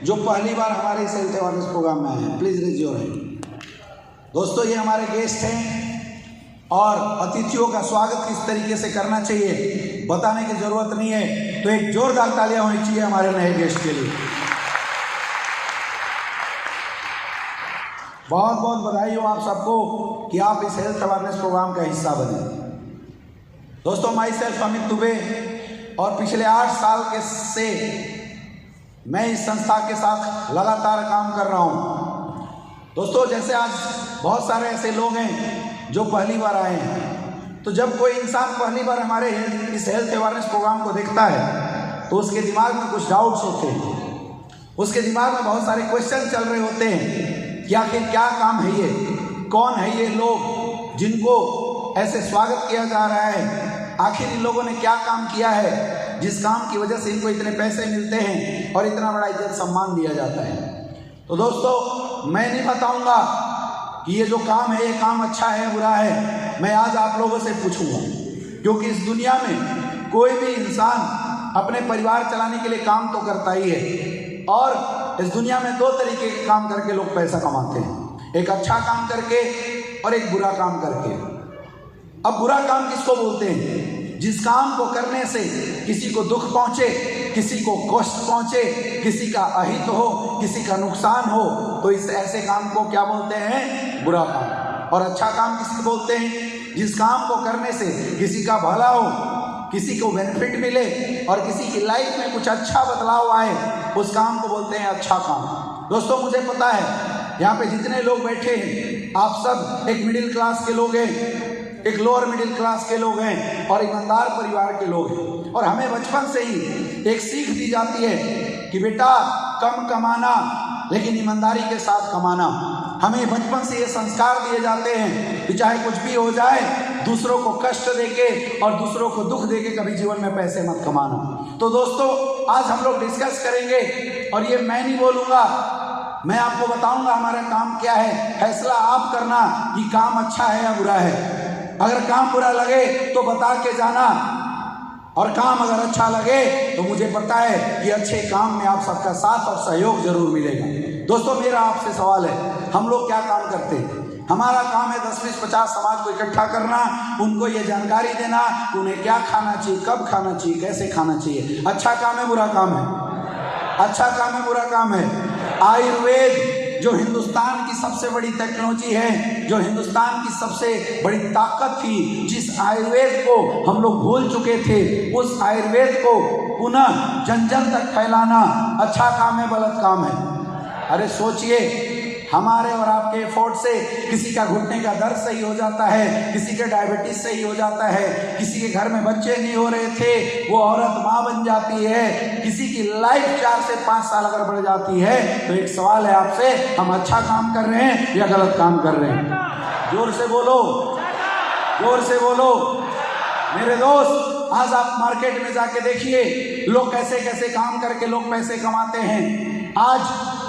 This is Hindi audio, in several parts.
जो पहली बार हमारे इस हेल्थ अवेयरनेस प्रोग्राम में आए हैं, प्लीज रेज योर हैंड। दोस्तों, ये हमारे गेस्ट हैं और अतिथियों का स्वागत किस तरीके से करना चाहिए बताने की जरूरत नहीं है, तो एक जोरदार तालियां होनी चाहिए हमारे नए गेस्ट के लिए। बहुत बहुत बधाई हो आप सबको कि आप इस हेल्थ अवेयरनेस प्रोग्राम का हिस्सा बने। दोस्तों, माई सेल्फ अमित दुबे, और पिछले 8 साल से मैं इस संस्था के साथ लगातार काम कर रहा हूँ। दोस्तों, जैसे आज बहुत सारे ऐसे लोग हैं जो पहली बार आए हैं, तो जब कोई इंसान पहली बार हमारे इस हेल्थ अवेयरनेस प्रोग्राम को देखता है तो उसके दिमाग में कुछ डाउट्स होते हैं, उसके दिमाग में बहुत सारे क्वेश्चन चल रहे होते हैं कि आखिर क्या काम है ये, कौन है ये लोग जिनको ऐसे स्वागत किया जा रहा है, आखिर इन लोगों ने क्या काम किया है जिस काम की वजह से इनको इतने पैसे मिलते हैं और इतना बड़ा इज्जत सम्मान दिया जाता है। तो दोस्तों, मैं नहीं बताऊंगा कि ये जो काम है ये काम अच्छा है बुरा है, मैं आज आप लोगों से पूछूंगा, क्योंकि इस दुनिया में कोई भी इंसान अपने परिवार चलाने के लिए काम तो करता ही है, और इस दुनिया में 2 तरीके के काम करके लोग पैसा कमाते हैं, एक अच्छा काम करके और एक बुरा काम करके। अब बुरा काम किसको बोलते हैं? जिस काम को करने से किसी को दुख पहुंचे, किसी को कष्ट पहुंचे, किसी का अहित हो, किसी का नुकसान हो, तो इस ऐसे काम को क्या बोलते हैं? बुरा काम। और अच्छा काम किसको बोलते हैं? जिस काम को करने से किसी का भला हो, किसी को बेनिफिट मिले और किसी की लाइफ में कुछ अच्छा बदलाव आए, उस काम को बोलते हैं अच्छा काम। दोस्तों, मुझे पता है यहाँ पे जितने लोग बैठे हैं आप सब एक मिडिल क्लास के लोग हैं, एक लोअर मिडिल क्लास के लोग हैं और ईमानदार परिवार के लोग हैं, और हमें बचपन से ही एक सीख दी जाती है कि बेटा कम कमाना लेकिन ईमानदारी के साथ कमाना। हमें बचपन से ये संस्कार दिए जाते हैं कि चाहे कुछ भी हो जाए, दूसरों को कष्ट देके और दूसरों को दुख देके कभी जीवन में पैसे मत कमाना। तो दोस्तों, आज हम लोग डिस्कस करेंगे, और ये मैं नहीं बोलूँगा, मैं आपको बताऊंगा हमारा काम क्या है। फैसला आप करना कि काम अच्छा है या बुरा है। अगर काम बुरा लगे तो बता के जाना, और काम अगर अच्छा लगे तो मुझे पता है कि अच्छे काम में आप सबका साथ और सहयोग जरूर मिलेगा। दोस्तों, मेरा आपसे सवाल है, हम लोग क्या काम करते हैं? हमारा काम है 10, 20, 50 समाज को इकट्ठा करना, उनको ये जानकारी देना उन्हें क्या खाना चाहिए, कब खाना चाहिए, कैसे खाना चाहिए। अच्छा काम है बुरा काम है? अच्छा काम है बुरा काम है? आयुर्वेद जो हिंदुस्तान की सबसे बड़ी टेक्नोलॉजी है, जो हिंदुस्तान की सबसे बड़ी ताकत थी, जिस आयुर्वेद को हम लोग भूल चुके थे, उस आयुर्वेद को पुनः जन जन तक फैलाना अच्छा काम है गलत काम है? अरे सोचिए, हमारे और आपके एफर्ट से किसी का घुटने का दर्द सही हो जाता है, किसी का डायबिटीज सही हो जाता है, किसी के घर में बच्चे नहीं हो रहे थे वो औरत माँ बन जाती है, किसी की लाइफ 4 से 5 साल अगर बढ़ जाती है। तो एक सवाल है आपसे, हम अच्छा काम कर रहे हैं या गलत काम कर रहे हैं? जोर से बोलो, जोर से बोलो। मेरे दोस्त, आज आप मार्केट में जाके देखिए लोग कैसे कैसे काम करके लोग पैसे कमाते हैं। आज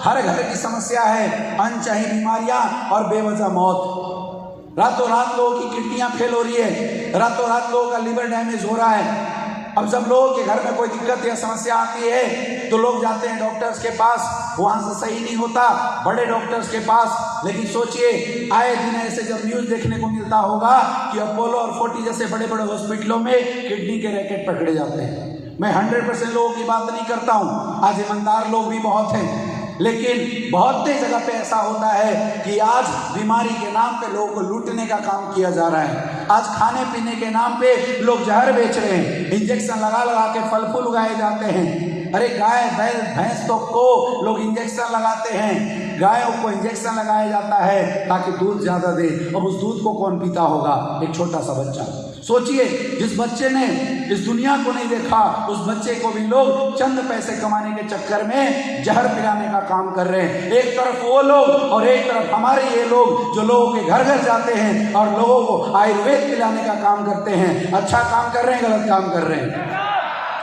हर घर की समस्या है अनचाही बीमारियां और बेवजह मौत। रातों रात लोगों की किडनियां फेल हो रही है, रातों रात लोगों का लिवर डैमेज हो रहा है। अब जब लोगों के घर में कोई दिक्कत या समस्या आती है तो लोग जाते हैं डॉक्टर्स के पास, वहां से सही नहीं होता, बड़े डॉक्टर्स के पास। लेकिन सोचिए, आए दिन ऐसे जब न्यूज देखने को मिलता होगा कि अपोलो और फोर्टी जैसे बड़े बड़े हॉस्पिटलों में किडनी के रैकेट पकड़े जाते हैं। मैं 100% लोगों की बात नहीं करता हूँ, आज ईमानदार लोग भी बहुत हैं, लेकिन बहुत सी जगह पे ऐसा होता है कि आज बीमारी के नाम पे लोगों को लूटने का काम किया जा रहा है। आज खाने पीने के नाम पे लोग जहर बेच रहे हैं, इंजेक्शन लगा लगा के फल फूल उगाए जाते हैं। अरे गाय बैल भैंस तो को लोग इंजेक्शन लगाते हैं, गायों को इंजेक्शन लगाया जाता है ताकि दूध ज्यादा दे। अब उस दूध को कौन पीता होगा? एक छोटा सा बच्चा। सोचिए, जिस बच्चे ने इस दुनिया को नहीं देखा, उस बच्चे को भी लोग चंद पैसे कमाने के चक्कर में जहर पिलाने का काम कर रहे हैं। एक तरफ वो लोग और एक तरफ हमारे ये लोग जो लोगों के घर घर जाते हैं और लोगों को आयुर्वेद पिलाने का काम करते हैं। अच्छा काम कर रहे हैं गलत काम कर रहे हैं?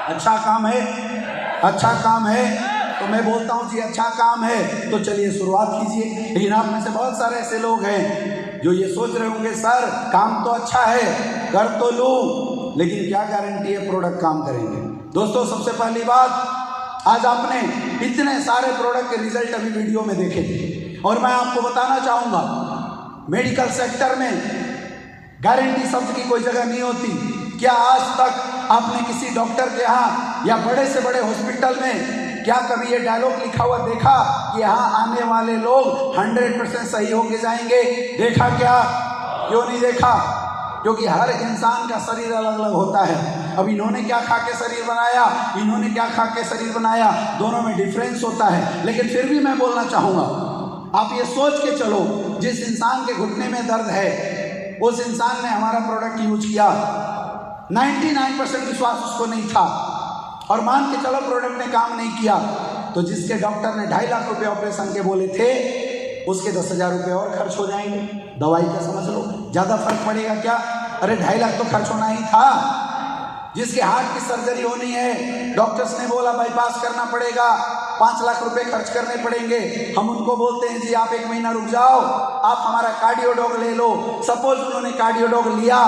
अच्छा काम है, अच्छा काम है। तो मैं बोलता हूँ जी अच्छा काम है, तो चलिए शुरुआत कीजिए। लेकिन आप में से बहुत सारे ऐसे लोग हैं जो ये सोच रहे होंगे, सर काम तो अच्छा है, कर तो लूँ, लेकिन क्या गारंटी है प्रोडक्ट काम करेंगे? दोस्तों, सबसे पहली बात, आज आपने इतने सारे प्रोडक्ट के रिजल्ट अभी वीडियो में देखे और मैं आपको बताना चाहूँगा, मेडिकल सेक्टर में गारंटी शब्द की कोई जगह नहीं होती। क्या आज तक आपने किसी डॉक्टर के यहाँ या बड़े से बड़े हॉस्पिटल में क्या कभी ये डायलॉग लिखा हुआ देखा कि यहाँ आने वाले लोग 100% सही होके जाएंगे? देखा क्या? क्यों नहीं देखा? क्योंकि हर इंसान का शरीर अलग अलग होता है। अब इन्होंने क्या खा के शरीर बनाया, इन्होंने क्या खा के शरीर बनाया, दोनों में डिफरेंस होता है। लेकिन फिर भी मैं बोलना चाहूँगा, आप ये सोच के चलो, जिस इंसान के घुटने में दर्द है उस इंसान ने हमारा प्रोडक्ट यूज किया, 99% विश्वास उसको नहीं था, और मान के चलो प्रोडक्ट ने काम नहीं किया, तो जिसके डॉक्टर ने 2.5 लाख रुपए ऑपरेशन के बोले थे, उसके 10,000 रुपये और खर्च हो जाएंगे। दवाई का समझ लो, ज़्यादा फर्क पड़ेगा क्या? अरे 2.5 लाख तो खर्च होना ही था। जिसके हार्ट की सर्जरी होनी है, डॉक्टर्स ने बोला बाईपास करना पड़ेगा, 5 लाख रुपए खर्च करने पड़ेंगे। हम उनको बोलते हैं जी आप 1 महीना रुक जाओ, आप हमारा कार्डियोडॉग ले लो। सपोज उन्होंने कार्डियोडॉग लिया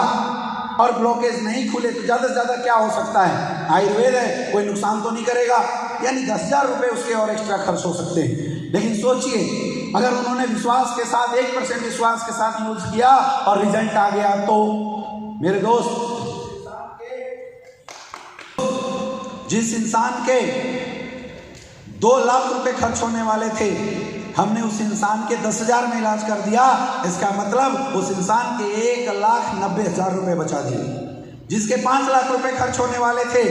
और ब्लॉकेज नहीं खुले तो ज़्यादा से ज़्यादा क्या हो सकता है? आयुर्वेद है, कोई नुकसान तो नहीं करेगा, यानी 10,000 रुपये उसके और एक्स्ट्रा खर्च हो सकते हैं। लेकिन सोचिए, अगर उन्होंने विश्वास के साथ 1% विश्वास के साथ यूज किया और रिजल्ट आ गया, तो मेरे दोस्त, जिस इंसान के 2 लाख रुपए खर्च होने वाले थे, हमने उस इंसान के 10,000 में इलाज कर दिया। इसका मतलब उस इंसान के 1,90,000 रुपए बचा दिए। जिसके 5 लाख रुपए खर्च होने वाले थे,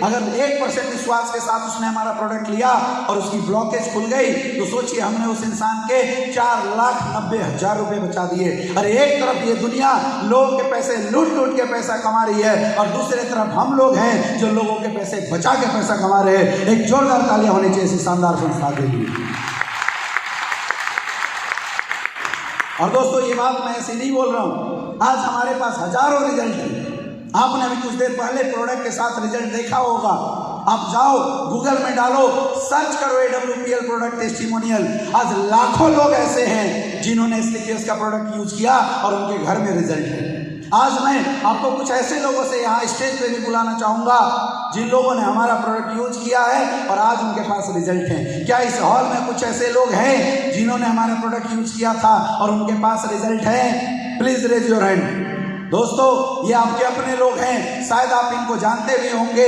अगर 1% विश्वास के साथ उसने हमारा प्रोडक्ट लिया और उसकी ब्लॉकेज खुल गई, तो सोचिए हमने उस इंसान के 4,90,000 रुपए बचा दिए। अरे एक तरफ ये दुनिया लोगों के पैसे लूट लूट के पैसा कमा रही है, और दूसरी तरफ हम लोग हैं जो लोगों के पैसे बचा के पैसा कमा रहे हैं। एक जोरदार तालियां होनी चाहिए ऐसी शानदार संस्था के लिए। और दोस्तों, ये बात मैं ऐसे नहीं बोल रहा हूँ, आज हमारे पास हजारों रिजल्ट हैं। आपने अभी कुछ देर पहले प्रोडक्ट के साथ रिजल्ट देखा होगा। आप जाओ गूगल में डालो, सर्च करो AWPL प्रोडक्ट टेस्टिमोनियल। आज लाखों लोग ऐसे हैं जिन्होंने SKPS का प्रोडक्ट यूज किया और उनके घर में रिजल्ट है। आज मैं आपको कुछ ऐसे लोगों से यहाँ स्टेज पे भी बुलाना चाहूँगा जिन लोगों ने हमारा प्रोडक्ट यूज किया है और आज उनके पास रिजल्ट है। क्या इस हॉल में कुछ ऐसे लोग हैं जिन्होंने हमारा प्रोडक्ट यूज किया था और उनके पास रिजल्ट है? Please raise your hand. दोस्तों, ये आपके अपने लोग हैं, शायद आप इनको जानते भी होंगे,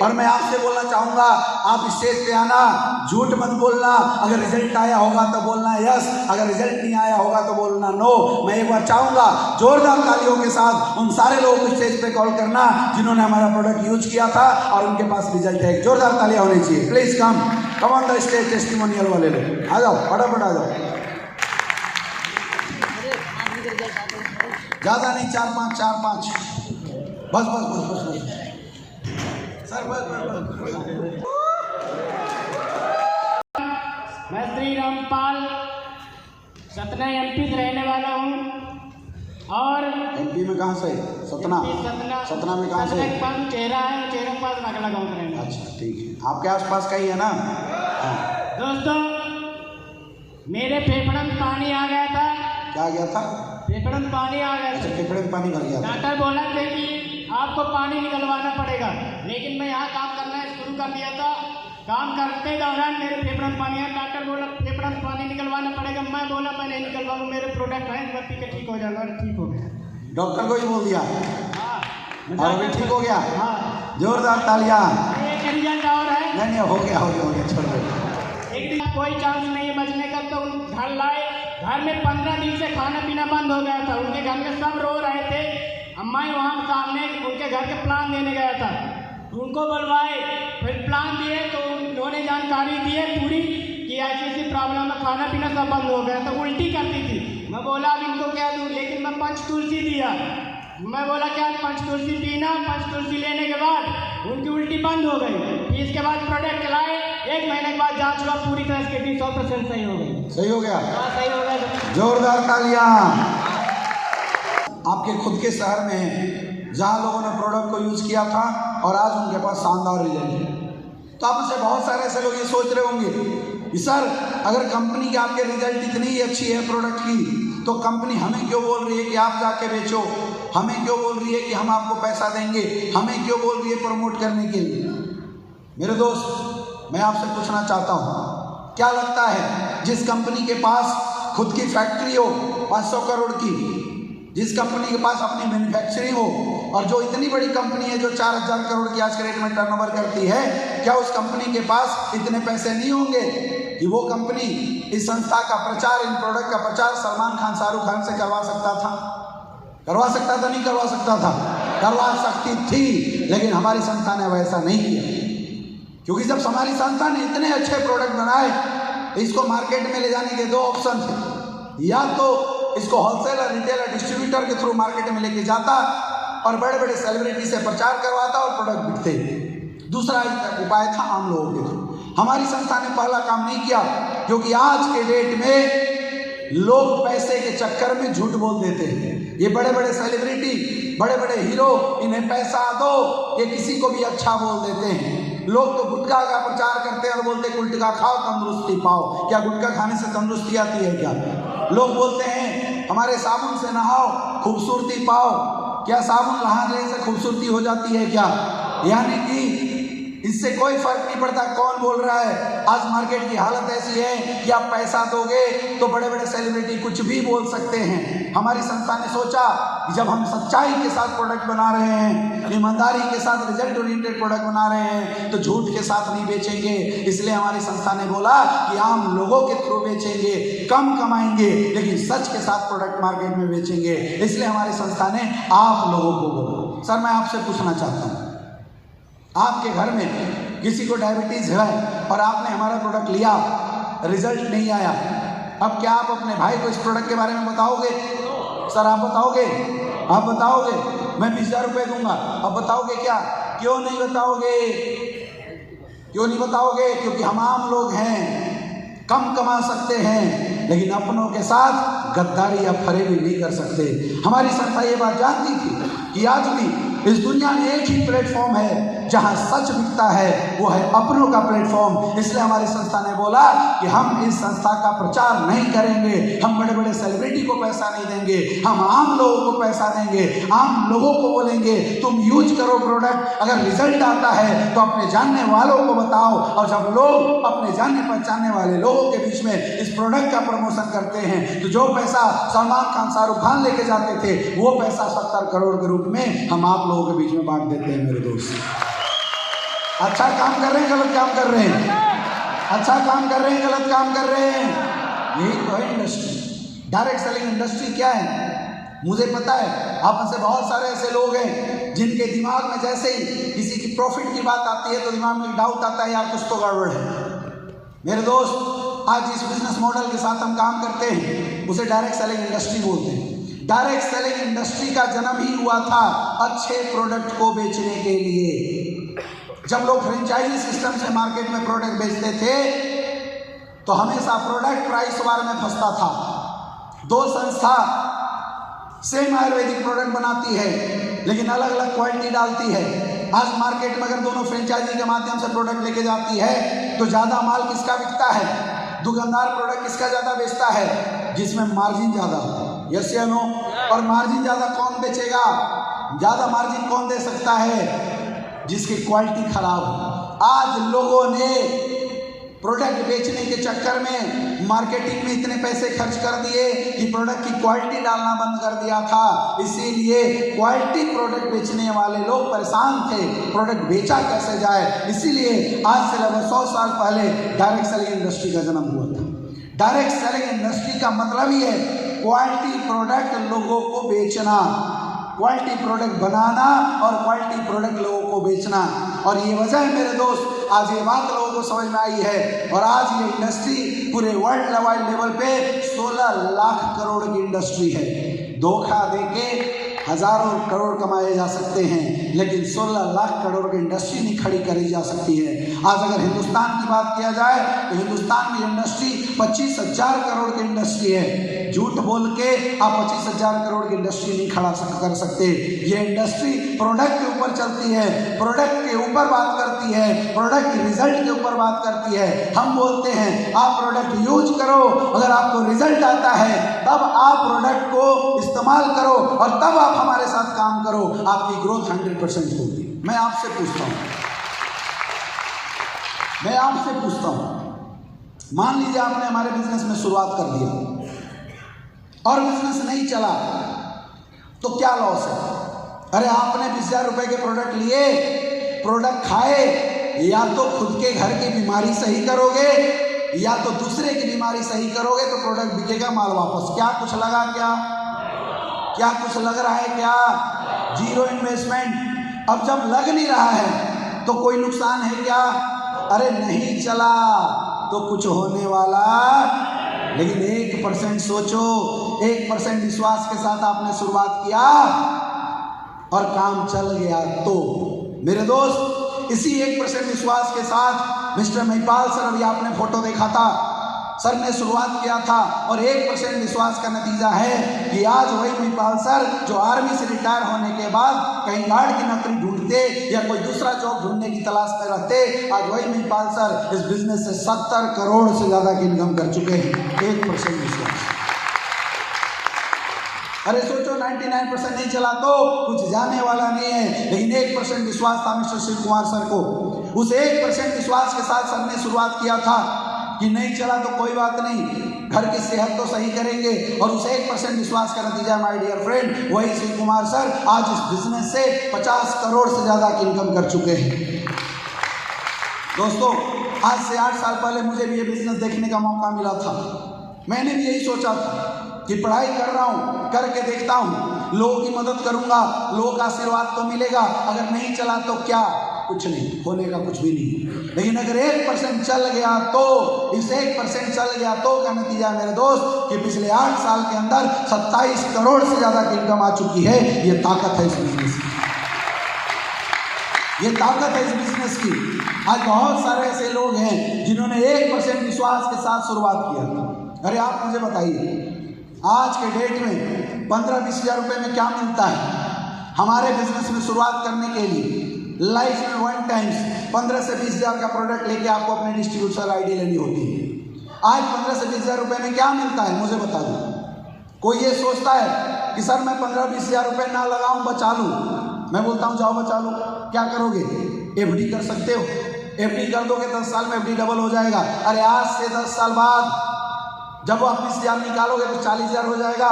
और मैं आपसे बोलना चाहूँगा, आप स्टेज पे आना, झूठ मत बोलना। अगर रिजल्ट आया होगा तो बोलना यस, अगर रिजल्ट नहीं आया होगा तो बोलना नो। मैं एक बार चाहूँगा जोरदार तालियों के साथ उन सारे लोगों को स्टेज पे कॉल करना जिन्होंने हमारा प्रोडक्ट यूज किया था और उनके पास रिजल्ट है। जोरदार तालियां होनी चाहिए। Please come on the stage, testimonial वाले लोग आ जाओ, फटाफट आ जाओ। ज़्यादा नहीं, 4-5 बस बस बस बस बस सर, बस। मैं श्री रामपाल सतना MP से रहने वाला हूँ। और MP में कहाँ से? सतना। सतना में कहाँ से? चेहरा है, चेहरा के पास नगला गाँव का रहना। अच्छा ठीक है, आपके आसपास का ही है ना? हाँ। दोस्तों, मेरे फेफड़े में पानी आ गया था। क्या गया था? फेफड़े में पानी आ गया था। फेफड़े में पानी भर गया था। डॉक्टर बोला था कि आपको पानी निकलवाना पड़ेगा, लेकिन मैं यहाँ काम करना शुरू कर दिया था। काम करते दौरान मेरे फेफड़े में पानी आया। डॉक्टर बोला फेफड़े में पानी निकलवाना पड़ेगा। मैं बोला मैं नहीं निकलवाऊँ, मेरे प्रोडक्ट है, मैं पी के ठीक हो जाऊँगा। ठीक हो गया, डॉक्टर को ही बोल दिया। हाँ, और अभी ठीक हो गया। हाँ, जोरदार तालियां। एक रिजल्ट और है। नहीं हो गया, छोड़ दो। एक दिन कोई चांस नहीं है बचने का, तो घर लाए। घर में 15 दिन से खाना पीना बंद हो गया था। उनके घर में सब रो रहे थे। अम्मा वहाँ सामने उनके घर के प्लान देने गया था, उनको बुलवाए, फिर प्लान दिए तो उन्होंने जानकारी दी है पूरी कि ऐसी प्रॉब्लम है, खाना पीना सब बंद हो गया। तो उल्टी करती थी। मैं बोला अब इनको क्या दूँ, लेकिन मैं पंचतुलसी दिया। मैं बोला क्या पंचतुलसी पीना। पंचतुलसी लेने के बाद उनकी उल्टी बंद हो गई। इसके बाद प्रोडक्ट लाए, 1 महीने के बाद जांच हुआ, पूरी तरह से 100% सही हो गई। सही हो गया? हाँ, सही हो गया। जोरदार तालियां। आपके खुद के शहर में है जहाँ लोगों ने प्रोडक्ट को यूज किया था और आज उनके पास शानदार रिजल्ट है। तो आप से बहुत सारे ऐसे लोग ये सोच रहे होंगे कि सर अगर कंपनी की आपके रिजल्ट इतनी ही अच्छी है प्रोडक्ट की, तो कंपनी हमें क्यों बोल रही है कि आप जाके बेचो, हमें क्यों बोल रही है कि हम आपको पैसा देंगे, हमें क्यों बोल रही है प्रमोट करने के लिए। मेरे दोस्त, मैं आपसे पूछना चाहता हूँ, क्या लगता है जिस कंपनी के पास खुद की फैक्ट्री हो 500 करोड़ की, जिस कंपनी के पास अपनी मैन्युफैक्चरिंग हो, और जो इतनी बड़ी कंपनी है जो 4000 करोड़ की आज के रेट में टर्नओवर करती है, क्या उस कंपनी के पास इतने पैसे नहीं होंगे कि वो कंपनी इस संस्था का प्रचार, इन प्रोडक्ट का प्रचार सलमान खान, शाहरुख खान से करवा सकता था? करवा सकता था? नहीं करवा सकता था? करवा सकती थी, लेकिन हमारी संस्था ने वैसा नहीं किया। क्योंकि जब हमारी संस्था ने इतने अच्छे प्रोडक्ट बनाए तो इसको मार्केट में ले जाने के दो ऑप्शन थे, या तो इसको होलसेलर, रिटेलर, डिस्ट्रीब्यूटर के थ्रू मार्केट में लेके जाता और बड़े बड़े सेलिब्रिटी से प्रचार करवाता और प्रोडक्ट बिकते। दूसरा उपाय था आम लोगों के थ्रू। हमारी संस्था ने पहला काम नहीं किया, क्योंकि आज के डेट में लोग पैसे के चक्कर में झूठ बोल देते हैं। ये बड़े बड़े सेलिब्रिटी, बड़े बड़े हीरो, इन्हें पैसा दो, ये किसी को भी अच्छा बोल देते हैं। लोग तो गुटखा का प्रचार करते हैं और बोलते हैं गुटखा खाओ तंदुरुस्ती पाओ। क्या गुटखा खाने से तंदुरुस्ती आती है क्या? लोग बोलते हैं हमारे साबुन से नहाओ खूबसूरती पाओ। क्या साबुन नहाने से खूबसूरती हो जाती है क्या? यानी कि इससे कोई फर्क नहीं पड़ता कौन बोल रहा है। आज मार्केट की हालत ऐसी है कि आप पैसा दोगे तो बड़े बड़े सेलिब्रिटी कुछ भी बोल सकते हैं। हमारी संस्था ने सोचा कि जब हम सच्चाई के साथ प्रोडक्ट बना रहे हैं, ईमानदारी के साथ रिजल्ट ओरिएंटेड प्रोडक्ट बना रहे हैं, तो झूठ के साथ नहीं बेचेंगे। इसलिए हमारी संस्था ने बोला कि आम लोगों के थ्रू बेचेंगे, कम कमाएंगे, लेकिन सच के साथ प्रोडक्ट मार्केट में बेचेंगे। इसलिए हमारी संस्था ने आप लोगों को बोला। सर, मैं आपसे पूछना चाहता हूँ, आपके घर में किसी को डायबिटीज है और आपने हमारा प्रोडक्ट लिया, रिजल्ट नहीं आया, अब क्या आप अपने भाई को इस प्रोडक्ट के बारे में बताओगे? सर, आप बताओगे? आप बताओगे? मैं 20,000 रुपये दूंगा, अब बताओगे क्या? क्यों नहीं बताओगे? क्यों नहीं बताओगे? क्योंकि हम आम लोग हैं, कम कमा सकते हैं, लेकिन अपनों के साथ गद्दारी या फरेबी नहीं कर सकते। हमारी संस्था ये बात जानती थी कि आज भी इस दुनिया में एक ही प्लेटफॉर्म है जहां सच बिकता है, वो है अपनों का प्लेटफॉर्म। इसलिए हमारी संस्था ने बोला कि हम इस संस्था का प्रचार नहीं करेंगे, हम बड़े बड़े सेलिब्रिटी को पैसा नहीं देंगे, हम आम लोगों को पैसा देंगे। आम लोगों को बोलेंगे तुम यूज करो प्रोडक्ट, अगर रिजल्ट आता है तो अपने जानने वालों को बताओ। और जब लोग अपने जानने पहचानने वाले लोगों के बीच में इस प्रोडक्ट का प्रमोशन करते हैं, तो जो पैसा सलमान खान, शाहरुख खान लेके जाते थे, वो पैसा 70 करोड़ के रूप में हम आप लोगों के बीच में बांट देते हैं। मेरे दोस्त, अच्छा काम कर रहे हैं, गलत काम कर रहे हैं? अच्छा काम कर रहे हैं, गलत काम कर रहे हैं? यही तो है इंडस्ट्री। डायरेक्ट सेलिंग इंडस्ट्री क्या है? मुझे पता है आप में से बहुत सारे ऐसे लोग हैं जिनके दिमाग में जैसे ही किसी की प्रॉफिट की बात आती है तो दिमाग में डाउट आता है, यार कुछ तो गड़बड़ है। मेरे दोस्त, आज जिस बिजनेस मॉडल के साथ हम काम करते हैं उसे डायरेक्ट सेलिंग इंडस्ट्री बोलते हैं। डायरेक्ट सेलिंग इंडस्ट्री का जन्म ही हुआ था अच्छे प्रोडक्ट को बेचने के लिए। जब लोग फ्रेंचाइजी सिस्टम से मार्केट में प्रोडक्ट बेचते थे तो हमेशा प्रोडक्ट प्राइस वार में फंसता था। दो संस्था सेम आयुर्वेदिक प्रोडक्ट बनाती है लेकिन अलग अलग क्वालिटी डालती है। आज मार्केट में अगर दोनों फ्रेंचाइजी के माध्यम से प्रोडक्ट लेके जाती है तो ज़्यादा माल किसका बिकता है? दुकानदार प्रोडक्ट किसका ज़्यादा बेचता है? जिसमें मार्जिन ज़्यादा हो। यस या नो? और मार्जिन ज़्यादा कौन बेचेगा? ज़्यादा मार्जिन कौन दे सकता है? जिसकी क्वालिटी खराब हो। आज लोगों ने प्रोडक्ट बेचने के चक्कर में मार्केटिंग में इतने पैसे खर्च कर दिए कि प्रोडक्ट की क्वालिटी डालना बंद कर दिया था। इसीलिए क्वालिटी प्रोडक्ट बेचने वाले लोग परेशान थे, प्रोडक्ट बेचा कैसे जाए। इसीलिए आज से लगभग 100 साल पहले डायरेक्ट सेलिंग इंडस्ट्री का जन्म हुआ था। डायरेक्ट सेलिंग इंडस्ट्री का मतलब ही है क्वालिटी प्रोडक्ट लोगों को बेचना, क्वालिटी प्रोडक्ट बनाना और क्वालिटी प्रोडक्ट लोगों को बेचना। और ये वजह है मेरे दोस्त, आज ये बात लोगों को समझ में आई है। और आज ये इंडस्ट्री पूरे वर्ल्ड वाइड लेवल पे 16 लाख करोड़ की इंडस्ट्री है। धोखा देके हजारों करोड़ कमाए जा सकते हैं लेकिन 16 लाख करोड़ की इंडस्ट्री नहीं खड़ी करी जा सकती है। आज अगर हिंदुस्तान की बात किया जाए तो हिंदुस्तान की इंडस्ट्री 25,000 करोड़ की इंडस्ट्री है। झूठ बोल के आप 25,000 करोड़ की इंडस्ट्री नहीं खड़ा कर सकते। ये इंडस्ट्री प्रोडक्ट के ऊपर चलती है, प्रोडक्ट के ऊपर बात करती है, प्रोडक्ट के रिजल्ट के ऊपर बात करती है। हम बोलते हैं आप प्रोडक्ट यूज करो, अगर आपको रिजल्ट आता है तब आप प्रोडक्ट को इस्तेमाल करो और तब आप हमारे साथ काम करो, आपकी ग्रोथ 100% होगी। मैं आपसे पूछता हूँ, मैं आपसे पूछता हूं, मान लीजिए आपने हमारे बिजनेस में शुरुआत कर दिया और बिजनेस नहीं चला तो क्या लॉस है? अरे आपने 20,000 रुपए के प्रोडक्ट लिए, प्रोडक्ट खाए, या तो खुद के घर की बीमारी सही करोगे या तो दूसरे की बीमारी सही करोगे तो प्रोडक्ट बिकेगा, माल वापस। क्या कुछ लगा? क्या कुछ लग रहा है? क्या जीरो इन्वेस्टमेंट। अब जब लग नहीं रहा है तो कोई नुकसान है क्या? अरे नहीं चला तो कुछ होने वाला, लेकिन 1% सोचो, 1% विश्वास के साथ आपने शुरुआत किया और काम चल गया तो मेरे दोस्त, इसी 1% विश्वास के साथ मिस्टर महिपाल सर, अभी आपने फोटो देखा था, सर ने शुरुआत किया था और 1% विश्वास का नतीजा है कि आज वही महिपाल सर जो आर्मी से रिटायर होने के बाद कहीं गार्ड की नौकरी ढूंढते या कोई दूसरा जॉब ढूंढने की तलाश में रहते, आज वही महिपाल सर इस बिजनेस से 70 करोड़ से ज्यादा की इनकम कर चुके हैं। 1% विश्वास। अरे सोचो 99% नहीं चला तो कुछ जाने वाला नहीं है, लेकिन 1% विश्वास था मिस्टर शिव कुमार सर को। उस 1% विश्वास के साथ सर ने शुरुआत किया था कि नहीं चला तो कोई बात नहीं, घर की सेहत तो सही करेंगे, और उस 1% विश्वास का नतीजा माय डियर फ्रेंड, वही शिव कुमार सर आज इस बिजनेस से 50 करोड़ से ज्यादा की इनकम कर चुके हैं। दोस्तों, आज से 8 साल पहले मुझे भी ये बिजनेस देखने का मौका मिला था। मैंने भी यही सोचा था कि पढ़ाई कर रहा हूँ, करके देखता हूँ, लोगों की मदद करूंगा, लोगों का आशीर्वाद तो मिलेगा, अगर नहीं चला तो क्या, कुछ नहीं, होने का कुछ भी नहीं। लेकिन अगर 1% चल गया तो, इस 1% चल गया तो का नतीजा मेरे दोस्त कि पिछले 8 साल के अंदर 27 करोड़ से ज्यादा की इनकम आ चुकी है। ये ताकत है इस बिजनेस की, ये ताकत है इस बिजनेस की। आज बहुत सारे ऐसे लोग हैं जिन्होंने 1% विश्वास के साथ शुरुआत किया। अरे आप मुझे बताइए, आज के डेट में 15-20 हज़ार रुपये में क्या मिलता है? हमारे बिजनेस में शुरुआत करने के लिए लाइफ में 1 टाइम्स 15 से 20 हज़ार का प्रोडक्ट लेके आपको अपने डिस्ट्रीब्यूटर आईडी लेनी होती है। आज 15 से 20 हज़ार रुपये में क्या मिलता है मुझे बता दो। कोई ये सोचता है कि सर मैं 15-20 हज़ार रुपये ना लगाऊं, बचा लूं। मैं बोलता हूं जाओ बचा लो। क्या करोगे? एफडी कर सकते हो, एफडी कर दोगे 10 साल में एफडी डबल हो जाएगा। अरे आज से 10 साल बाद जब आप 20 हज़ार निकालोगे तो 40 हज़ार हो जाएगा।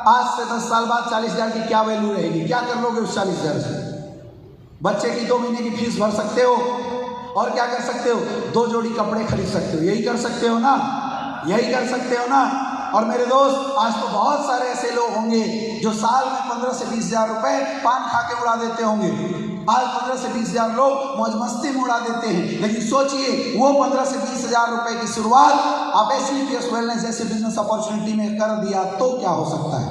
आज से 10 साल बाद 40 हज़ार की क्या वैल्यू रहेगी? क्या कर लोगे उस 40 हज़ार से? बच्चे की 2 महीने की फीस भर सकते हो, और क्या कर सकते हो? 2 जोड़ी कपड़े खरीद सकते हो। यही कर सकते हो ना, यही कर सकते हो ना। और मेरे दोस्त, आज तो बहुत सारे ऐसे लोग होंगे जो साल में 15 से 20 हज़ार रुपये पान खा के उड़ा देते होंगे। आज 15 से 20 हज़ार लोग मौज मस्ती में उड़ा देते हैं, लेकिन सोचिए वो 15 से 20 हज़ार रुपये की शुरुआत आप SVPS वेलनेस जैसे बिजनेस अपॉर्चुनिटी में कर दिया तो क्या हो सकता है?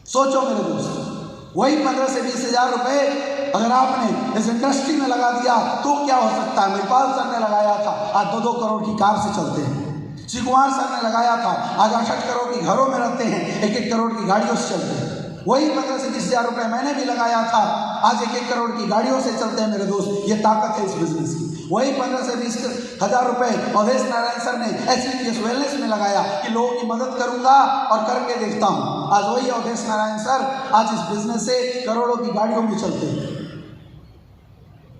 सोचो मेरे दोस्त, वही 15 से 20 हज़ार रुपये अगर आपने इस इंडस्ट्री में लगा दिया तो क्या हो सकता है? महिपाल सर ने लगाया था, आज 2-2 करोड़ की कार से चलते हैं। शिव कुमार सर ने लगाया था, आज 8-8 करोड़ की घरों में रहते हैं, 1-1 करोड़ की गाड़ियों से चलते हैं। वही 15 से 20 हज़ार रुपये मैंने भी लगाया था, आज 1-1 करोड़ की गाड़ियों से चलते हैं मेरे दोस्त। ये ताकत है इस बिजनेस की। वही 15 से 20 हज़ार रुपये अवधेश नारायण सर ने SVPS वेलनेस में लगाया कि लोगों की मदद करूंगा और करके देखता हूं। आज वही अवधेश नारायण सर आज इस बिजनेस से करोड़ों की गाड़ियों में चलते हैं।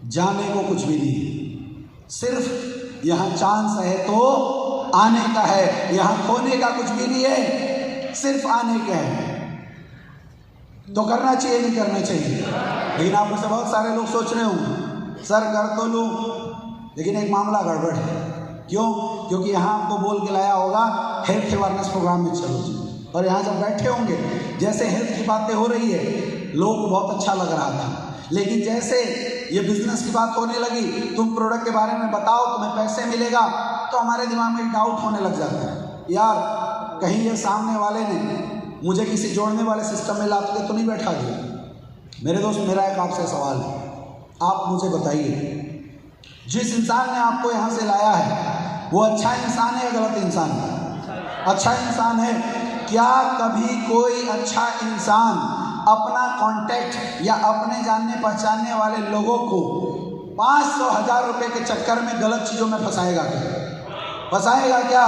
जाने को कुछ भी नहीं, सिर्फ यहाँ चांस है तो आने का है, यहाँ खोने का कुछ भी नहीं है, सिर्फ आने का है। तो करना चाहिए नहीं करना चाहिए? लेकिन आप मुझसे बहुत सारे लोग सोच रहे होंगे सर कर तो लूँ, लेकिन एक मामला गड़बड़ है। क्यों? क्योंकि यहाँ आपको बोल के लाया होगा हेल्थ अवेयरनेस प्रोग्राम में चलो जी, और यहाँ जब बैठे होंगे जैसे हेल्थ की बातें हो रही है लोगों को बहुत अच्छा लग रहा था, लेकिन जैसे ये बिजनेस की बात होने लगी, तुम प्रोडक्ट के बारे में बताओ, तुम्हें पैसे मिलेगा, तो हमारे दिमाग में डाउट होने लग जाता है, यार कहीं ये सामने वाले ने मुझे किसी जोड़ने वाले सिस्टम में ला के तो नहीं बैठा दिया। मेरे दोस्त, मेरा एक आपसे सवाल है, आप मुझे बताइए, जिस इंसान ने आपको यहाँ से लाया है वो अच्छा इंसान है या गलत इंसान है? अच्छा इंसान है। क्या कभी कोई अच्छा इंसान अपना कांटेक्ट या अपने जानने पहचानने वाले लोगों को 500,000 रुपये के चक्कर में गलत चीज़ों में फंसाएगा क्या? फंसाएगा क्या?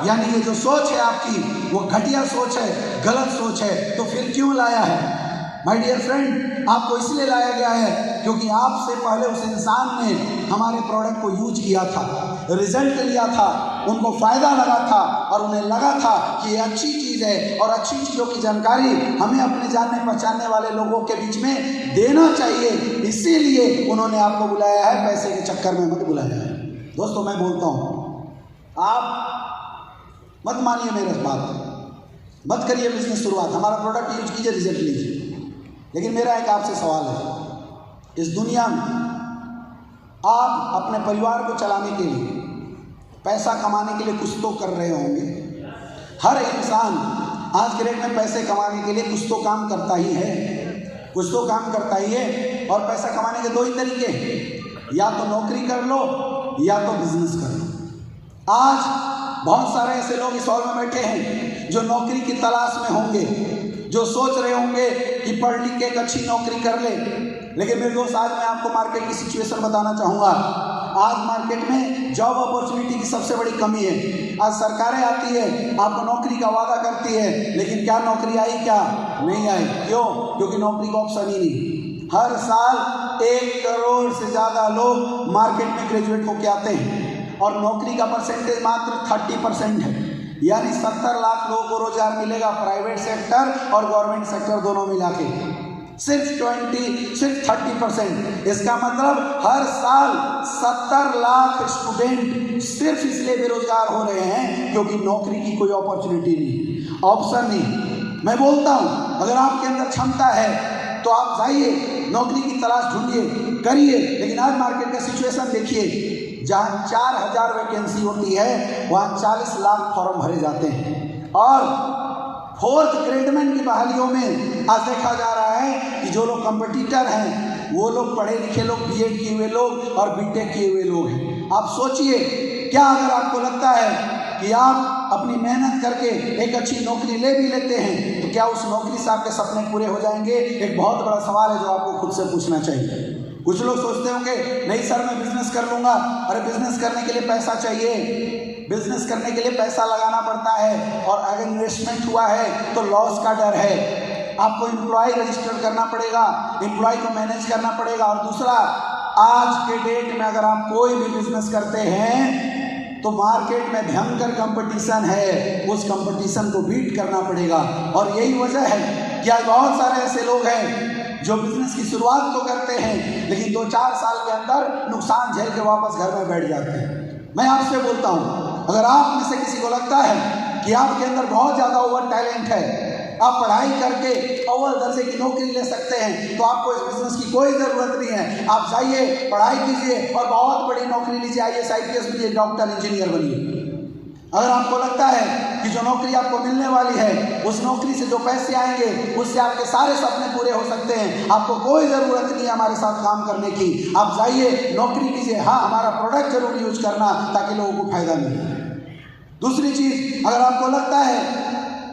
यानी ये जो सोच है आपकी वो घटिया सोच है, गलत सोच है। तो फिर क्यों लाया है? माय डियर फ्रेंड, आपको इसलिए लाया गया है क्योंकि आपसे पहले उस इंसान ने हमारे प्रोडक्ट को यूज किया था, रिजल्ट लिया था, उनको फायदा लगा था और उन्हें लगा था कि ये अच्छी चीज़ है और अच्छी चीज़ों की जानकारी हमें अपने जानने पहचानने वाले लोगों के बीच में देना चाहिए। इसीलिए उन्होंने आपको बुलाया है, पैसे के चक्कर में मत बुलाया है। दोस्तों मैं बोलता हूँ, आप मत मानिए मेरी बात, मत करिए बिजनेस शुरुआत, हमारा प्रोडक्ट यूज कीजिए, रिजल्ट लीजिए। लेकिन मेरा एक आपसे सवाल है, इस दुनिया में आप अपने परिवार को चलाने के लिए, पैसा कमाने के लिए कुछ तो कर रहे होंगे। हर इंसान आज के डेट में पैसे कमाने के लिए कुछ तो काम करता ही है, कुछ तो काम करता ही है। और पैसा कमाने के दो ही तरीके हैं, या तो नौकरी कर लो या तो बिजनेस कर लो। आज बहुत सारे ऐसे लोग इस हॉल में बैठे हैं जो नौकरी की तलाश में होंगे, जो सोच रहे होंगे कि पढ़ लिख के एक अच्छी नौकरी कर ले। लेकिन मेरे दोस्त, आज मैं आपको मार्केट की सिचुएशन बताना चाहूँगा। आज मार्केट में जॉब अपॉर्चुनिटी की सबसे बड़ी कमी है। आज सरकारें आती है, आपको नौकरी का वादा करती है, लेकिन क्या नौकरी आई? क्या नहीं आई? क्यों? क्योंकि नौकरी का ऑप्शन ही नहीं। हर साल 1 करोड़ से ज़्यादा लोग मार्केट में ग्रेजुएट होकर आते हैं और नौकरी का परसेंटेज मात्र 30% है। यानी 70 लाख लोगों को रोजगार मिलेगा, प्राइवेट सेक्टर और गवर्नमेंट सेक्टर दोनों मिला के सिर्फ 30%। इसका मतलब हर साल 70 लाख स्टूडेंट सिर्फ इसलिए बेरोजगार हो रहे हैं क्योंकि नौकरी की कोई अपॉर्चुनिटी नहीं, ऑप्शन नहीं। मैं बोलता हूँ, अगर आपके अंदर क्षमता है तो आप जाइए, नौकरी की तलाश ढूंढिए, करिए। लेकिन आज मार्केट का सिचुएशन देखिए, जहाँ 4000 वैकेंसी होती है वहाँ 40 लाख फॉर्म भरे जाते हैं। और 4th ग्रेडमैन की बहालियों में आज देखा जा रहा है कि जो लोग कंपटीटर हैं वो लोग पढ़े लिखे लोग, बीएड किए हुए लोग और बीटेक किए हुए लोग हैं। आप सोचिए, क्या अगर आपको लगता है कि आप अपनी मेहनत करके एक अच्छी नौकरी ले भी लेते हैं तो क्या उस नौकरी से आपके सपने पूरे हो जाएंगे? एक बहुत बड़ा सवाल है जो आपको खुद से पूछना चाहिए। कुछ लोग सोचते होंगे, नहीं सर मैं बिजनेस कर लूँगा। अरे बिजनेस करने के लिए पैसा चाहिए, बिजनेस करने के लिए पैसा लगाना पड़ता है, और अगर इन्वेस्टमेंट हुआ है तो लॉस का डर है। आपको एम्प्लॉय रजिस्टर करना पड़ेगा, एम्प्लॉय को मैनेज करना पड़ेगा। और दूसरा, आज के डेट में अगर आप कोई भी बिजनेस करते हैं तो मार्केट में भयंकर कंपटीशन है, उस कंपटीशन को बीट करना पड़ेगा। और यही वजह है कि आज बहुत सारे ऐसे लोग हैं जो बिजनेस की शुरुआत तो करते हैं लेकिन 2-4 साल के अंदर नुकसान झेल के वापस घर में बैठ जाते हैं। मैं आपसे बोलता हूँ, अगर आप में से किसी को लगता है कि आपके अंदर बहुत ज़्यादा ओवर टैलेंट है, आप पढ़ाई करके अव्वल दर्जे की नौकरी ले सकते हैं, तो आपको इस बिजनेस की कोई ज़रूरत नहीं है। आप जाइए, पढ़ाई कीजिए और बहुत बड़ी नौकरी लीजिए, IAS IPS बनिए, डॉक्टर इंजीनियर बनिए। अगर आपको लगता है कि जो नौकरी आपको मिलने वाली है उस नौकरी से जो पैसे आएंगे उससे आपके सारे सपने पूरे हो सकते हैं, आपको कोई ज़रूरत नहीं है हमारे साथ काम करने की। आप जाइए, नौकरी कीजिए, हाँ हमारा प्रोडक्ट जरूर यूज करना ताकि लोगों को फायदा मिले। दूसरी चीज़, अगर आपको लगता है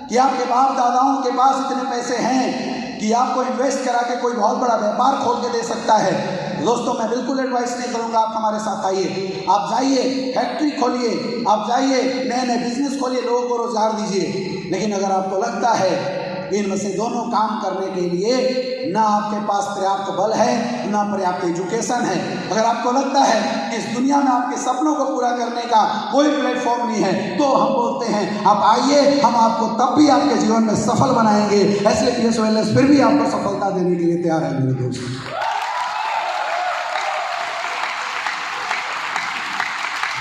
कि आपके बाप दादाओं के पास इतने पैसे हैं कि आपको इन्वेस्ट करा के कोई बहुत बड़ा व्यापार खोल के दे सकता है, दोस्तों मैं बिल्कुल एडवाइस नहीं करूंगा आप हमारे साथ आइए। आप जाइए, फैक्ट्री खोलिए, आप जाइए, नए नए बिजनेस खोलिए, लोगों को रोजगार दीजिए। लेकिन अगर आपको लगता है इनमें से दोनों काम करने के लिए ना आपके पास पर्याप्त बल है, ना पर्याप्त एजुकेशन है, अगर आपको लगता है कि इस दुनिया में आपके सपनों को पूरा करने का कोई प्लेटफॉर्म नहीं है, तो हम बोलते हैं आप आइए, हम आपको तब भी आपके जीवन में सफल बनाएंगे। SLPS वेलनेस फिर भी आपको सफलता देने के लिए तैयार है मेरे दोस्त।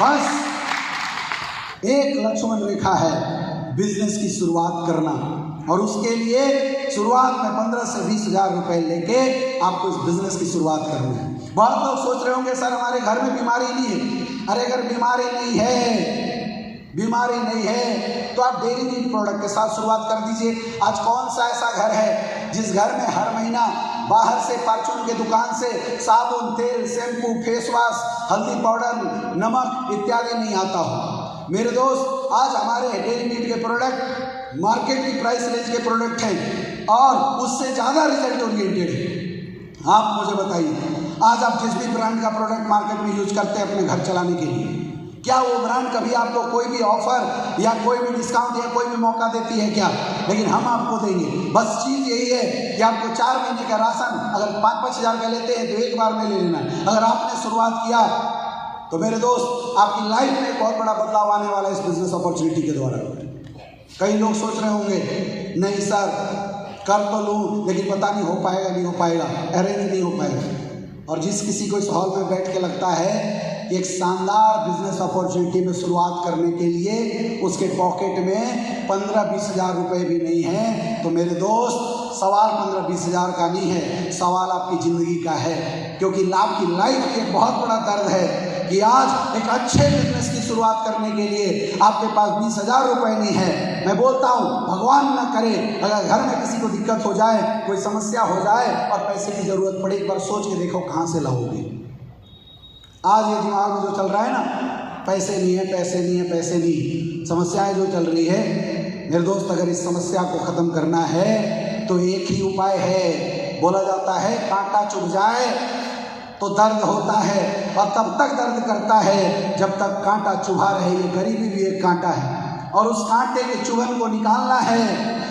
बस एक लक्ष्मण रेखा है, बिजनेस की शुरुआत करना। और उसके लिए शुरुआत में 15 से 20 हज़ार रुपए लेके आपको इस बिजनेस की शुरुआत करनी है। बहुत लोग सोच रहे होंगे सर हमारे घर में बीमारी नहीं है। अरे अगर बीमारी नहीं है तो आप डेली नीड प्रोडक्ट के साथ शुरुआत कर दीजिए। आज कौन सा ऐसा घर है जिस घर में हर महीना बाहर से परचून के दुकान से साबुन, तेल, शैम्पू, फेस वॉश, हल्दी पाउडर, नमक इत्यादि नहीं आता हो? मेरे दोस्त, आज हमारे डेली नीड के प्रोडक्ट मार्केट की प्राइस रेंज के प्रोडक्ट हैं और उससे ज़्यादा रिजल्ट ओरिएंटेड है। आप मुझे बताइए, आज आप जिस भी ब्रांड का प्रोडक्ट मार्केट में यूज करते हैं अपने घर चलाने के लिए, क्या वो ब्रांड कभी आपको कोई भी ऑफर या कोई भी डिस्काउंट या कोई भी मौका देती है क्या? लेकिन हम आपको देंगे। बस चीज़ यही है कि आपको 4 महीने का राशन अगर 5-5 हज़ार का लेते हैं तो एक बार में ले लेना। अगर आपने शुरुआत किया तो मेरे दोस्त आपकी लाइफ में बहुत बड़ा बदलाव आने वाला है इस बिजनेस अपॉर्चुनिटी के द्वारा। कई लोग सोच रहे होंगे नहीं सर कर तो लूँ लेकिन पता नहीं हो पाएगा नहीं हो पाएगा, अरेंज नहीं हो पाएगा। और जिस किसी को इस हॉल में बैठ के लगता है कि एक शानदार बिजनेस अपॉर्चुनिटी में शुरुआत करने के लिए उसके पॉकेट में 15-20 हज़ार रुपये भी नहीं है, तो मेरे दोस्त सवाल 15-20 हज़ार का नहीं है, सवाल आपकी ज़िंदगी का है। क्योंकि आपकी लाइफ एक बहुत बड़ा दर्द है कि आज एक अच्छे बिजनेस की शुरुआत करने के लिए आपके पास 20 हज़ार रुपये नहीं है। मैं बोलता हूँ भगवान न करे अगर घर में किसी को दिक्कत हो जाए, कोई समस्या हो जाए और पैसे की ज़रूरत पड़े, एक बार सोच के देखो कहाँ से लाओगे। आज ये दिमाग में जो चल रहा है ना, पैसे नहीं है पैसे नहीं है पैसे नहीं, समस्याएं जो चल रही है मेरे दोस्त, अगर इस समस्या को ख़त्म करना है तो एक ही उपाय है। बोला जाता है कांटा चुभ जाए तो दर्द होता है और तब तक दर्द करता है जब तक कांटा चुभा रहे। ये गरीबी भी एक कांटा है और उस कांटे के चुभन को निकालना है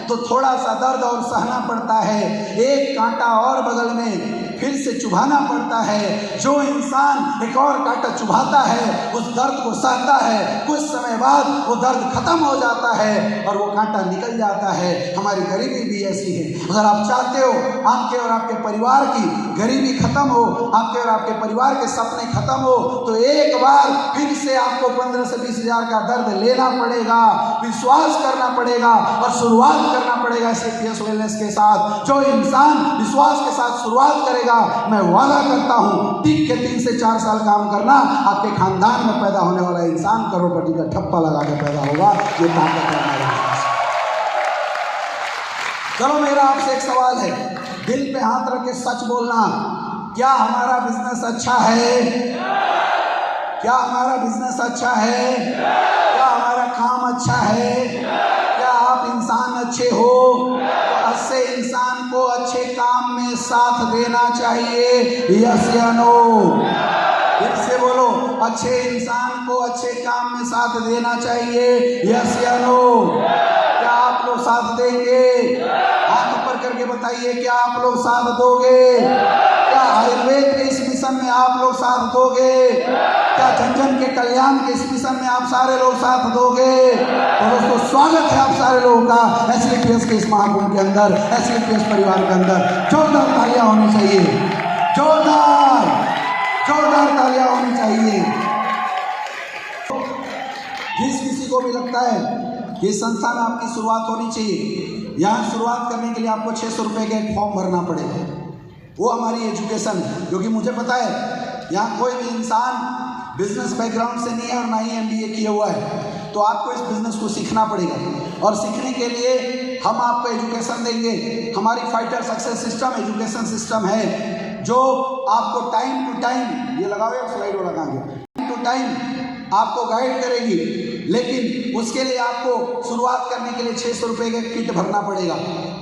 तो थोड़ा सा दर्द और सहना पड़ता है। एक कांटा और बगल में फिर से चुभाना पड़ता है। जो इंसान एक और कांटा चुभाता है उस दर्द को सहता है, कुछ समय बाद वो दर्द खत्म हो जाता है और वो कांटा निकल जाता है। हमारी गरीबी भी ऐसी है। अगर आप चाहते हो आपके और आपके परिवार की गरीबी खत्म हो, आपके और आपके परिवार के सपने खत्म हो, तो एक बार फिर से आपको 15 से 20 हज़ार का दर्द लेना पड़ेगा, विश्वास करना पड़ेगा और शुरुआत करना पड़ेगा SLPS वेलनेस के साथ। जो इंसान विश्वास के साथ शुरुआत करेगा, मैं वादा करता हूं टिक के 3 से 4 साल काम करना, आपके खानदान में पैदा होने वाला इंसान करोड़पति का ठप्पा लगा के पैदा होगा। ये ताकत है हमारे पास। चलो मेरा आपसे एक सवाल है, दिल पे हाथ रख के सच बोलना, क्या हमारा बिजनेस अच्छा है? क्या हमारा बिजनेस अच्छा है? क्या हमारा काम अच्छा है? क्या आप इंसान अच्छे हो? तो अच्छे इंसान को अच्छे काम में साथ देना चाहिए, यस या नो? फिर से बोलो, अच्छे इंसान को अच्छे काम में साथ देना चाहिए, यस या नो? क्या आप लोग साथ देंगे? हाथ ऊपर करके बताइए, क्या आप लोग साथ दोगे? क्या आयुर्वेद के इस मिशन में आप लोग साथ दोगे? क्या जन जन के कल्याण के इस मिशन में आप सारे लोग साथ दोगे? तो दोस्तों स्वागत है आप सारे लोगों का SLPS के इस महाकुंभ के अंदर, SLPS परिवार के अंदर। जोरदार तालियां होनी चाहिए, जोरदार तालियां होनी चाहिए। जिस किसी को भी लगता है कि संस्था में आपकी शुरुआत होनी चाहिए, यहाँ शुरुआत करने के लिए आपको 600 रुपये का एक फॉर्म भरना पड़ेगा। वो हमारी एजुकेशन है, क्योंकि मुझे पता है यहाँ कोई भी इंसान बिजनेस बैकग्राउंड से नहीं है और ना ही MBA किया हुआ है, तो आपको इस बिजनेस को सीखना पड़ेगा। और सीखने के लिए हम आपको एजुकेशन देंगे। हमारी fighter success system education system है जो आपको टाइम टू टाइम, ये लगाओ या स्लाइड वाला काम, टाइम टू टाइम आपको गाइड करेगी। लेकिन उसके लिए आपको शुरुआत करने के लिए 600 रुपये का किट भरना पड़ेगा।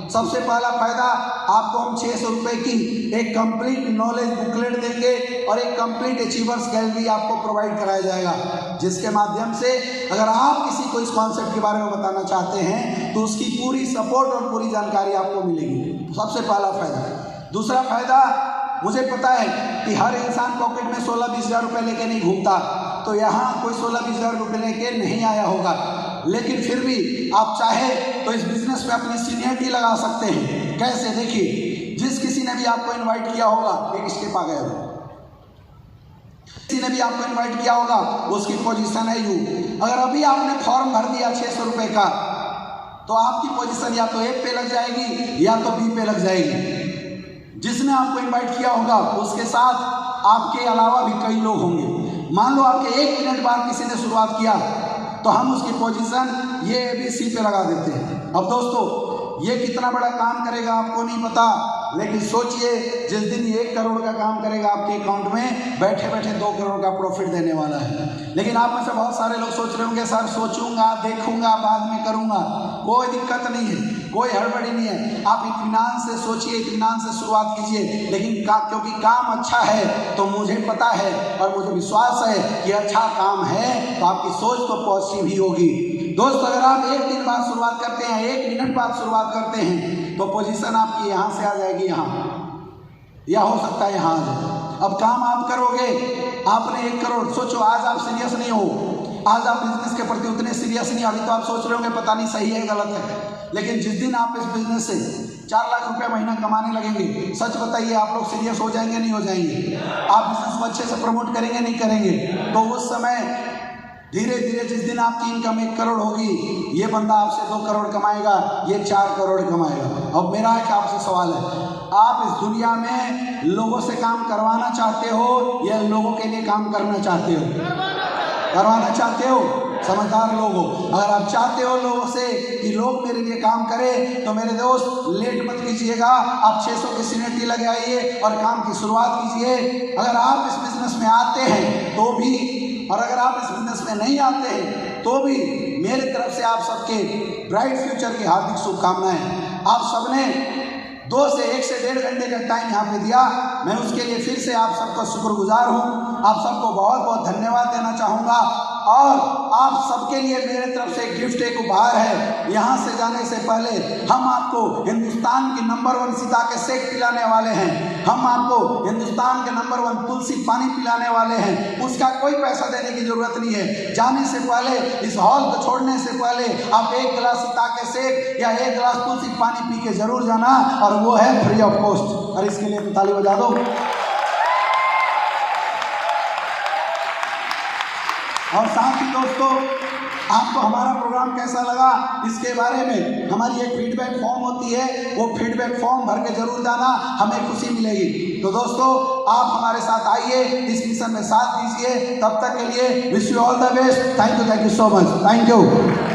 सबसे पहला फायदा, आपको हम 600 रुपये की एक कंप्लीट नॉलेज बुकलेट देंगे और एक कंप्लीट अचीवर्स गैलरी आपको प्रोवाइड कराया जाएगा, जिसके माध्यम से अगर आप किसी को इस कॉन्सेप्ट के बारे में बताना चाहते हैं तो उसकी पूरी सपोर्ट और पूरी जानकारी आपको मिलेगी। सबसे पहला फायदा। दूसरा फायदा, मुझे पता है कि हर इंसान पॉकेट में 16-20 हज़ार रुपये लेके नहीं घूमता, तो यहाँ कोई 16-20 हज़ार रुपये लेके नहीं आया होगा, लेकिन फिर भी आप चाहे तो इस बिजनेस में अपनी सीनियरिटी लगा सकते हैं। कैसे? देखिए, जिस किसी ने भी आपको इनवाइट किया होगा, एक स्टेप आ गया, किसी ने भी आपको इनवाइट किया होगा, उसकी पोजीशन है यू। अगर अभी आपने फॉर्म भर दिया 600 रुपये का, तो आपकी पोजीशन या तो A पे लग जाएगी या तो B पे लग जाएगी। जिसने आपको इनवाइट किया होगा उसके साथ आपके अलावा भी कई लोग होंगे। मान लो आपके 1 मिनट बाद किसी ने शुरुआत किया, तो हम उसकी पोजीशन ये ABC पे लगा देते हैं। अब दोस्तों, ये कितना बड़ा काम करेगा आपको नहीं पता, लेकिन सोचिए जिस दिन 1 करोड़ का काम करेगा आपके अकाउंट में, बैठे बैठे 2 करोड़ का प्रॉफिट देने वाला है। लेकिन आप में से बहुत सारे लोग सोच रहे होंगे, सर सोचूंगा, देखूंगा, बाद में करूंगा। कोई दिक्कत नहीं है। कोई हड़बड़ी नहीं है। आप इत्मीनान से सोचिए, इत्मीनान से शुरुआत कीजिए। लेकिन क्योंकि काम अच्छा है तो मुझे पता है और मुझे विश्वास है कि अच्छा काम है तो आपकी सोच तो पॉजिटिव ही होगी। दोस्त, अगर आप एक दिन बाद शुरुआत करते हैं, 1 मिनट बाद शुरुआत करते हैं तो पोजीशन आपकी यहाँ से आ जाएगी यहाँ, या हो सकता है यहाँ आ जाए। अब काम आप करोगे, आपने 1 करोड़ सोचो, आज आप सीरियस नहीं हो, आज आप बिजनेस के प्रति उतने सीरियस नहीं। अभी तो आप सोच रहे होंगे पता नहीं सही है गलत है, लेकिन जिस दिन आप इस बिजनेस से 4 लाख रुपए महीना कमाने लगेंगे, सच बताइए आप लोग सीरियस हो जाएंगे नहीं हो जाएंगे? आप बिजनेस को अच्छे से प्रमोट करेंगे नहीं करेंगे? तो उस समय धीरे धीरे जिस दिन आपकी इनकम 1 करोड़ होगी, ये बंदा आपसे 2 करोड़ कमाएगा, ये 4 करोड़ कमाएगा। अब मेरा एक आपसे सवाल है, आप इस दुनिया में लोगों से काम करवाना चाहते हो या लोगों के लिए काम करना चाहते हो? करवाना चाहते हो। समझदार लोग हो। अगर आप चाहते हो लोगों से कि लोग मेरे लिए काम करें तो मेरे दोस्त लेट मत कीजिएगा, आप 600 की सीनियरिटी लगे आइए और काम की शुरुआत कीजिए। अगर आप इस बिजनेस में आते हैं तो भी, और अगर आप इस बिजनेस में नहीं आते हैं तो भी मेरी तरफ से आप सबके ब्राइट फ्यूचर की हार्दिक शुभकामनाएं। आप सबने 2 से 1 से 1.5 घंटे का टाइम यहाँ पे दिया, मैं उसके लिए फिर से आप सबका शुक्रगुजार हूँ। आप सबको बहुत बहुत धन्यवाद देना चाहूँगा और आप सबके लिए मेरे तरफ से गिफ्ट, एक उपहार है। यहाँ से जाने से पहले हम आपको हिंदुस्तान की नंबर 1 सीता के शेक पिलाने वाले हैं, हम आपको हिंदुस्तान के नंबर 1 तुलसी पानी पिलाने वाले हैं। उसका कोई पैसा देने की जरूरत नहीं है। जाने से पहले, इस हॉल को छोड़ने से पहले आप 1 गिलास सीता के शेक या 1 गिलास तुलसी पानी पी के जरूर जाना, और वो है फ्री ऑफ कॉस्ट। और इसके लिए तो ताली बजा दो। और साथ ही दोस्तों, आपको हमारा प्रोग्राम कैसा लगा इसके बारे में हमारी एक फीडबैक फॉर्म होती है, वो फीडबैक फॉर्म भर के जरूर जाना, हमें खुशी मिलेगी। तो दोस्तों, आप हमारे साथ आइए, इस मिशन में साथ दीजिए। तब तक के लिए wish you all the best. Thank you so much. Thank you.